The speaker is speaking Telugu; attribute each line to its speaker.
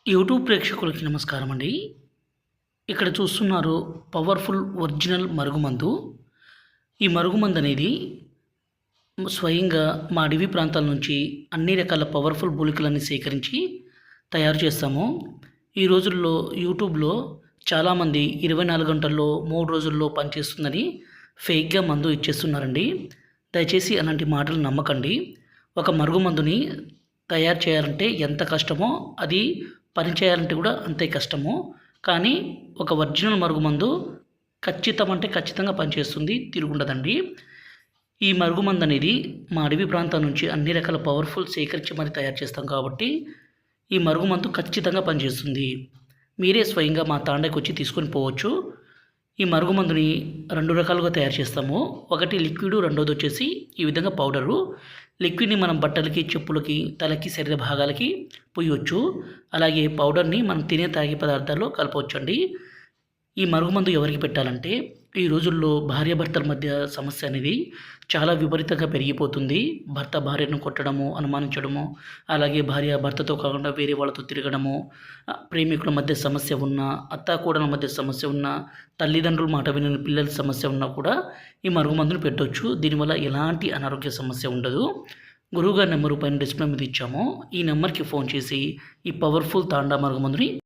Speaker 1: యూట్యూబ్ ప్రేక్షకులకి నమస్కారం అండి. ఇక్కడ చూస్తున్నారు పవర్ఫుల్ ఒరిజినల్ మరుగుమందు. ఈ మరుగుమందు అనేది స్వయంగా మా అడవి ప్రాంతాల నుంచి అన్ని రకాల పవర్ఫుల్ మూలికలన్నీ సేకరించి తయారు చేస్తాము. ఈ రోజుల్లో యూట్యూబ్‌లో చాలామంది 24 గంటల్లో, 3 రోజుల్లో పనిచేస్తుందని ఫేక్‌గా మందు ఇచ్చేస్తున్నారండి. దయచేసి అలాంటి మాటలు నమ్మకండి. ఒక మరుగుమందుని తయారు చేయాలంటే ఎంత కష్టమో, అది పని చేయాలంటే కూడా అంతే కష్టము. కానీ ఒక ఒరిజినల్ మరుగుమందు ఖచ్చితం అంటే ఖచ్చితంగా పనిచేస్తుంది. తిరుగుండదండి. ఈ మరుగుమందు అనేది మా అడవి ప్రాంతం నుంచి అన్ని రకాల పవర్ఫుల్ సేకరించి మరి తయారు చేస్తాం కాబట్టి ఈ మరుగుమందు ఖచ్చితంగా పనిచేస్తుంది. మీరే స్వయంగా మా తాండాకొచ్చి తీసుకొని పోవచ్చు. ఈ మరుగుమందుని 2 రకాలుగా తయారు చేస్తాము. ఒకటి లిక్విడు, రెండోదొచ్చేసి ఈ విధంగా పౌడరు. లిక్విడ్‌ని మనం బట్టలకి, చెప్పులకి, తలకి, శరీర భాగాలకి పూయొచ్చు. అలాగే పౌడర్‌ని మనం తినే, తాగే పదార్థాల్లో కలపవచ్చండి. ఈ మరుగుమందు ఎవరికి పెట్టాలంటే, ఈ రోజుల్లో భార్యాభర్తల మధ్య సమస్య అనేది చాలా విపరీతంగా పెరిగిపోతుంది. భర్త భార్యను కొట్టడము, అనుమానించడము, అలాగే భార్య భర్తతో కాకుండా వేరే వాళ్ళతో తిరగడము, ప్రేమికుల మధ్య సమస్య ఉన్నా, అత్తాకోడళ్ళ మధ్య సమస్య ఉన్నా, తల్లిదండ్రుల మాట వినని పిల్లల సమస్య ఉన్నా కూడా ఈ మరుగుమందును పెట్టొచ్చు. దీనివల్ల ఎలాంటి అనారోగ్య సమస్య ఉండదు. గురువుగారి నెంబరు పైన డిస్ప్లే మీద ఇచ్చాము. ఈ నెంబర్‌కి ఫోన్ చేసి ఈ పవర్ఫుల్ తాండా మరుగుమందుని